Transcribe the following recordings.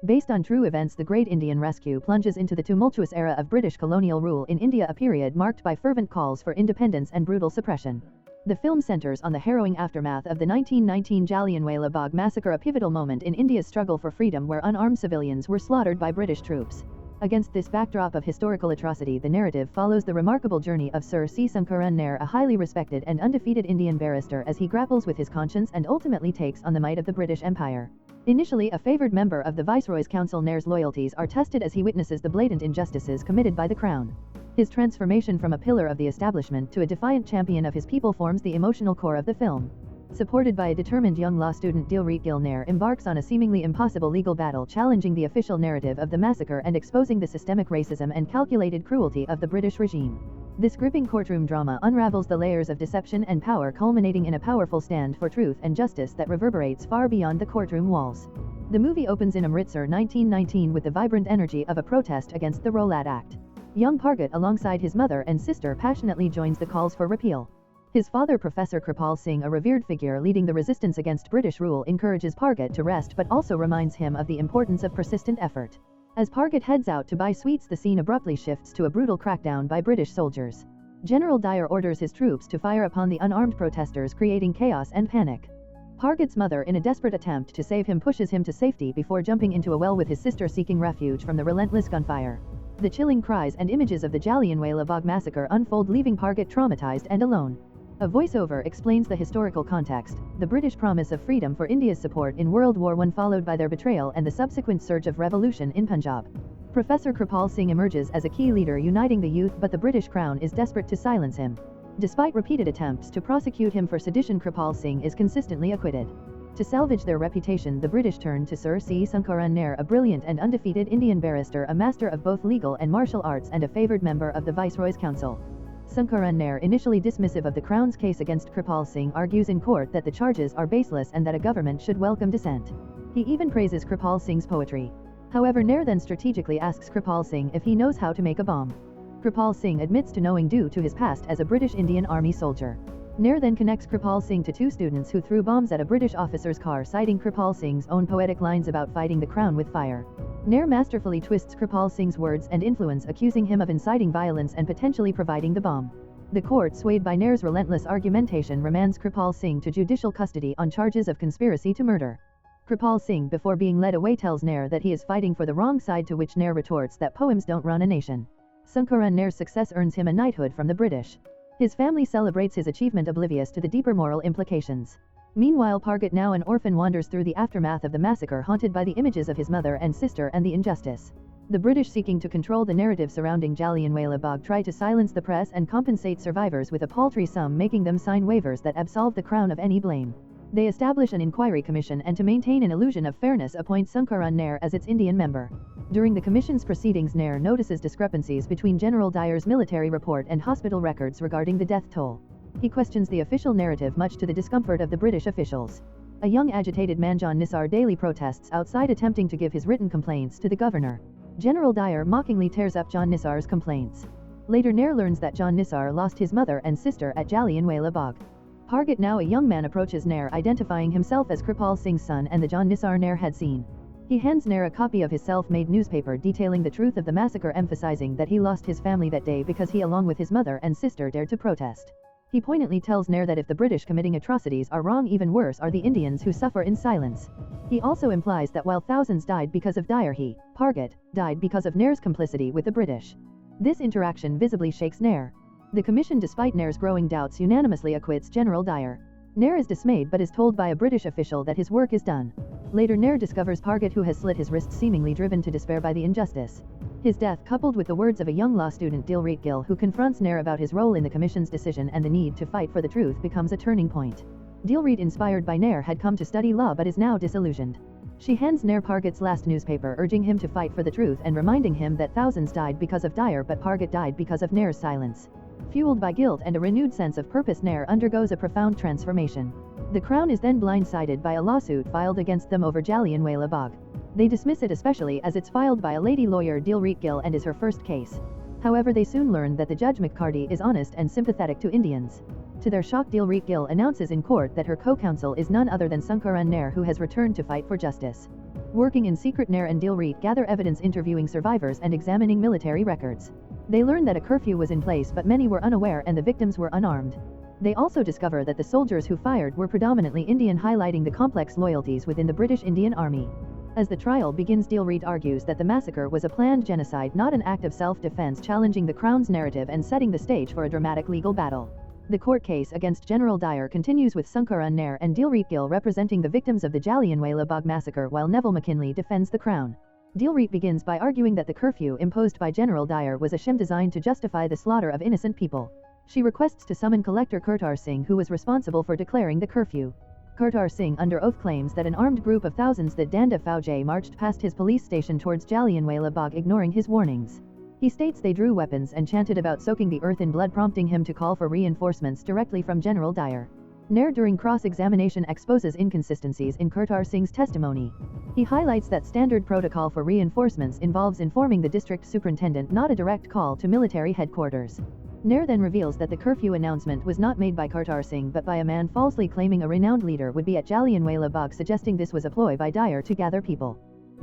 Based on true events, the Great Indian Rescue plunges into the tumultuous era of British colonial rule in India, a period marked by fervent calls for independence and brutal suppression. The film centers on the harrowing aftermath of the 1919 Jallianwala Bagh massacre, a pivotal moment in India's struggle for freedom where unarmed civilians were slaughtered by British troops. Against this backdrop of historical atrocity, the narrative follows the remarkable journey of Sir C. Sankaran Nair, a highly respected and undefeated Indian barrister, as he grapples with his conscience and ultimately takes on the might of the British Empire. Initially a favored member of the Viceroy's Council, Nair's loyalties are tested as he witnesses the blatant injustices committed by the Crown. His transformation from a pillar of the establishment to a defiant champion of his people forms the emotional core of the film. Supported by a determined young law student, Jallianwala Nair embarks on a seemingly impossible legal battle, challenging the official narrative of the massacre and exposing the systemic racism and calculated cruelty of the British regime. This gripping courtroom drama unravels the layers of deception and power, culminating in a powerful stand for truth and justice that reverberates far beyond the courtroom walls. The movie opens in Amritsar, 1919, with the vibrant energy of a protest against the Rowlatt Act. Young Pargat, alongside his mother and sister, passionately joins the calls for repeal. His father, Professor Kripal Singh, a revered figure leading the resistance against British rule, encourages Pargat to rest but also reminds him of the importance of persistent effort. As Pargat heads out to buy sweets, the scene abruptly shifts to a brutal crackdown by British soldiers. General Dyer orders his troops to fire upon the unarmed protesters, creating chaos and panic. Pargat's mother, in a desperate attempt to save him, pushes him to safety before jumping into a well with his sister, seeking refuge from the relentless gunfire. The chilling cries and images of the Jallianwala Bagh massacre unfold, leaving Pargat traumatized and alone. A voiceover explains the historical context: the British promise of freedom for India's support in World War I, followed by their betrayal and the subsequent surge of revolution in Punjab. Professor Kripal Singh emerges as a key leader, uniting the youth, but the British Crown is desperate to silence him. Despite repeated attempts to prosecute him for sedition, Kripal Singh is consistently acquitted. To salvage their reputation, the British turn to Sir C. Sankaran Nair, a brilliant and undefeated Indian barrister, a master of both legal and martial arts and a favored member of the Viceroy's Council. Sankaran Nair, initially dismissive of the Crown's case against Kripal Singh, argues in court that the charges are baseless and that a government should welcome dissent. He even praises Kripal Singh's poetry. However, Nair then strategically asks Kripal Singh if he knows how to make a bomb. Kripal Singh admits to knowing due to his past as a British Indian Army soldier. Nair then connects Kripal Singh to two students who threw bombs at a British officer's car, citing Kripal Singh's own poetic lines about fighting the Crown with fire. Nair masterfully twists Kripal Singh's words and influence, accusing him of inciting violence and potentially providing the bomb. The court, swayed by Nair's relentless argumentation, remands Kripal Singh to judicial custody on charges of conspiracy to murder. Kripal Singh, before being led away, tells Nair that he is fighting for the wrong side, to which Nair retorts that poems don't run a nation. Sankaran Nair's success earns him a knighthood from the British. His family celebrates his achievement, oblivious to the deeper moral implications. Meanwhile, Pargat, now an orphan, wanders through the aftermath of the massacre, haunted by the images of his mother and sister and the injustice. The British, seeking to control the narrative surrounding Jallianwala Bagh, try to silence the press and compensate survivors with a paltry sum, making them sign waivers that absolve the Crown of any blame. They establish an inquiry commission and, to maintain an illusion of fairness, appoint Sankaran Nair as its Indian member. During the commission's proceedings, Nair notices discrepancies between General Dyer's military report and hospital records regarding the death toll. He questions the official narrative, much to the discomfort of the British officials. A young agitated man, John Nisar, daily protests outside, attempting to give his written complaints to the governor. General Dyer mockingly tears up John Nisar's complaints. Later, Nair learns that John Nisar lost his mother and sister at Jallianwala Bagh. Pargat, now a young man, approaches Nair, identifying himself as Kripal Singh's son and the John Nisar Nair had seen. He hands Nair a copy of his self-made newspaper detailing the truth of the massacre, emphasizing that he lost his family that day because he, along with his mother and sister, dared to protest. He poignantly tells Nair that if the British committing atrocities are wrong, even worse are the Indians who suffer in silence. He also implies that while thousands died because of Dyer, he, Pargat, died because of Nair's complicity with the British. This interaction visibly shakes Nair. The commission, despite Nair's growing doubts, unanimously acquits General Dyer. Nair is dismayed but is told by a British official that his work is done. Later, Nair discovers Pargat, who has slit his wrists, seemingly driven to despair by the injustice. His death, coupled with the words of a young law student, Jallianwala, who confronts Nair about his role in the commission's decision and the need to fight for the truth, becomes a turning point. Jallianwala, inspired by Nair, had come to study law but is now disillusioned. She hands Nair Pargat's last newspaper, urging him to fight for the truth and reminding him that thousands died because of Dyer, but Pargat died because of Nair's silence. Fueled by guilt and a renewed sense of purpose, Nair undergoes a profound transformation. The Crown is then blindsided by a lawsuit filed against them over Jallianwala Bagh. They dismiss it, especially as it's filed by a lady lawyer, Jallianwala, and is her first case. However, they soon learn that the Judge McCarty is honest and sympathetic to Indians. To their shock, Jallianwala announces in court that her co-counsel is none other than Sankaran Nair, who has returned to fight for justice. Working in secret, Nair and Dilreet gather evidence, interviewing survivors and examining military records. They learn that a curfew was in place, but many were unaware and the victims were unarmed. They also discover that the soldiers who fired were predominantly Indian, highlighting the complex loyalties within the British Indian Army. As the trial begins, Dilreet argues that the massacre was a planned genocide, not an act of self-defense, challenging the Crown's narrative and setting the stage for a dramatic legal battle. The court case against General Dyer continues, with Sankaran Nair and Dilreet Gill representing the victims of the Jallianwala Bagh massacre, while Neville McKinley defends the Crown. Dilreet begins by arguing that the curfew imposed by General Dyer was a sham designed to justify the slaughter of innocent people. She requests to summon Collector Kurtar Singh, who was responsible for declaring the curfew. Kurtar Singh under oath claims that an armed group of thousands that Danda Fauji marched past his police station towards Jallianwala Bagh, ignoring his warnings. He states they drew weapons and chanted about soaking the earth in blood, prompting him to call for reinforcements directly from General Dyer. Nair, during cross-examination, exposes inconsistencies in Kurtar Singh's testimony. He highlights that standard protocol for reinforcements involves informing the district superintendent, not a direct call to military headquarters. Nair then reveals that the curfew announcement was not made by Kurtar Singh but by a man falsely claiming a renowned leader would be at Jallianwala Bagh, suggesting this was a ploy by Dyer to gather people.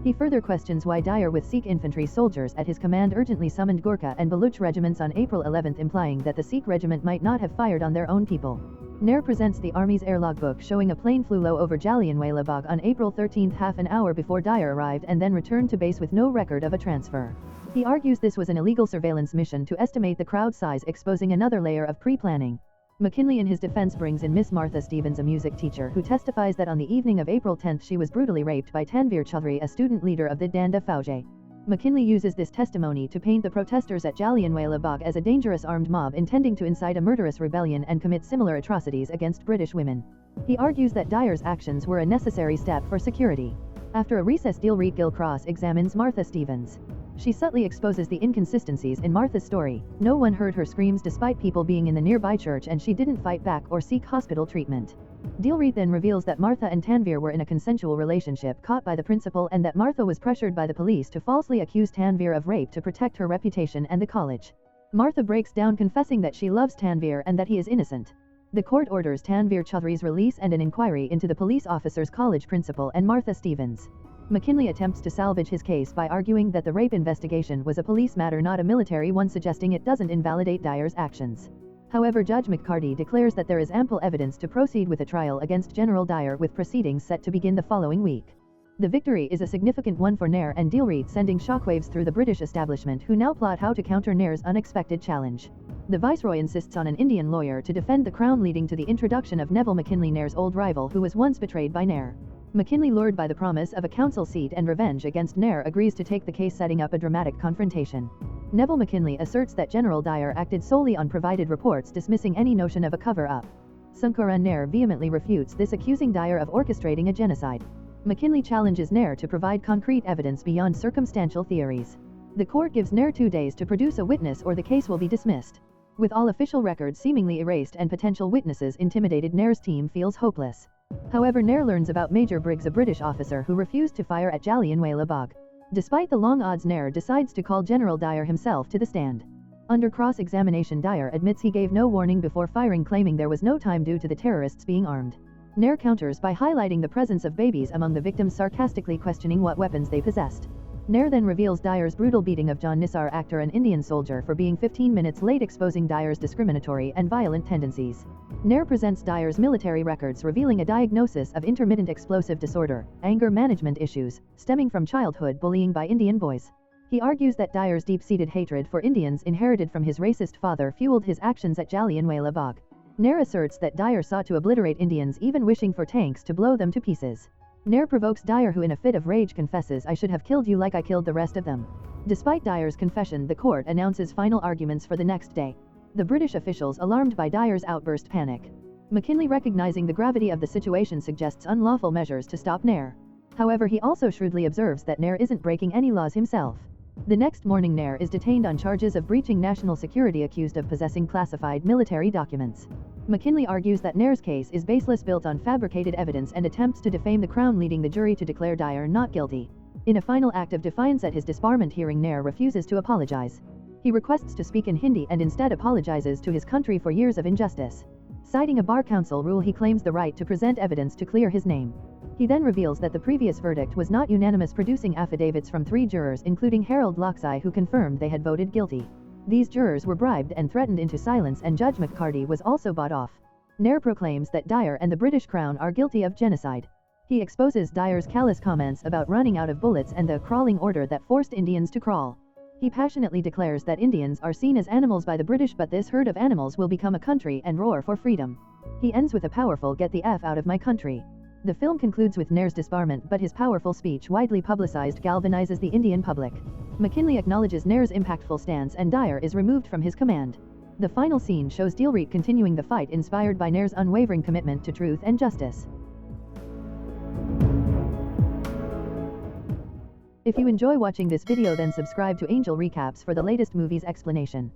He further questions why Dyer, with Sikh infantry soldiers at his command, urgently summoned Gurkha and Baluch regiments on April 11, implying that the Sikh regiment might not have fired on their own people. Nair presents the Army's air logbook showing a plane flew low over Jallianwala Bagh on April 13, half an hour before Dyer arrived, and then returned to base with no record of a transfer. He argues this was an illegal surveillance mission to estimate the crowd size, exposing another layer of pre-planning. McKinley in his defense brings in Miss Martha Stevens, a music teacher who testifies that on the evening of April 10 she was brutally raped by Tanveer Chaudhry, a student leader of the Danda Fauji. McKinley uses this testimony to paint the protesters at Jallianwala Bagh as a dangerous armed mob intending to incite a murderous rebellion and commit similar atrocities against British women. He argues that Dyer's actions were a necessary step for security. After a recess, Dilreet Gill cross-examines Martha Stevens. She subtly exposes the inconsistencies in Martha's story. No one heard her screams despite people being in the nearby church, and she didn't fight back or seek hospital treatment. Dilreet then reveals that Martha and Tanveer were in a consensual relationship caught by the principal, and that Martha was pressured by the police to falsely accuse Tanveer of rape to protect her reputation and the college. Martha breaks down, confessing that she loves Tanveer and that he is innocent. The court orders Tanveer Chaudhry's release and an inquiry into the police officers, college principal, and Martha Stevens. McKinley attempts to salvage his case by arguing that the rape investigation was a police matter, not a military one, suggesting it doesn't invalidate Dyer's actions. However, Judge McCarty declares that there is ample evidence to proceed with a trial against General Dyer, with proceedings set to begin the following week. The victory is a significant one for Nair and Dilreet, sending shockwaves through the British establishment, who now plot how to counter Nair's unexpected challenge. The Viceroy insists on an Indian lawyer to defend the Crown, leading to the introduction of Neville McKinley, Nair's old rival who was once betrayed by Nair. McKinley, lured by the promise of a council seat and revenge against Nair, agrees to take the case, setting up a dramatic confrontation. Neville McKinley asserts that General Dyer acted solely on provided reports, dismissing any notion of a cover-up. Sankaran Nair vehemently refutes this, accusing Dyer of orchestrating a genocide. McKinley challenges Nair to provide concrete evidence beyond circumstantial theories. The court gives Nair 2 days to produce a witness or the case will be dismissed. With all official records seemingly erased and potential witnesses intimidated, Nair's team feels hopeless. However, Nair learns about Major Briggs, a British officer who refused to fire at Jallianwala Bagh. Despite the long odds, Nair decides to call General Dyer himself to the stand. Under cross-examination, Dyer admits he gave no warning before firing, claiming there was no time due to the terrorists being armed. Nair counters by highlighting the presence of babies among the victims, sarcastically questioning what weapons they possessed. Nair then reveals Dyer's brutal beating of John Nisar, actor and Indian soldier, for being 15 minutes late, exposing Dyer's discriminatory and violent tendencies. Nair presents Dyer's military records, revealing a diagnosis of intermittent explosive disorder, anger management issues, stemming from childhood bullying by Indian boys. He argues that Dyer's deep-seated hatred for Indians, inherited from his racist father, fueled his actions at Jallianwala Bagh. Nair asserts that Dyer sought to obliterate Indians, even wishing for tanks to blow them to pieces. Nair provokes Dyer, who in a fit of rage confesses, "I should have killed you like I killed the rest of them." Despite Dyer's confession, the court announces final arguments for the next day. The British officials, alarmed by Dyer's outburst, panic. McKinley, recognizing the gravity of the situation, suggests unlawful measures to stop Nair. However, he also shrewdly observes that Nair isn't breaking any laws himself. The next morning, Nair is detained on charges of breaching national security, accused of possessing classified military documents. McKinley argues that Nair's case is baseless, built on fabricated evidence, and attempts to defame the Crown, leading the jury to declare Dyer not guilty. In a final act of defiance at his disbarment hearing, Nair refuses to apologize. He requests to speak in Hindi and instead apologizes to his country for years of injustice. Citing a Bar Council rule, he claims the right to present evidence to clear his name. He then reveals that the previous verdict was not unanimous, producing affidavits from 3 jurors including Harold Loxey, who confirmed they had voted guilty. These jurors were bribed and threatened into silence, and Judge McCarty was also bought off. Nair proclaims that Dyer and the British Crown are guilty of genocide. He exposes Dyer's callous comments about running out of bullets and the crawling order that forced Indians to crawl. He passionately declares that Indians are seen as animals by the British, but this herd of animals will become a country and roar for freedom. He ends with a powerful "Get the F out of my country." The film concludes with Nair's disbarment, but his powerful speech, widely publicized, galvanizes the Indian public. McKinley acknowledges Nair's impactful stance and Dyer is removed from his command. The final scene shows Dilreet continuing the fight, inspired by Nair's unwavering commitment to truth and justice. If you enjoy watching this video, then subscribe to Angel Recaps for the latest movies explanation.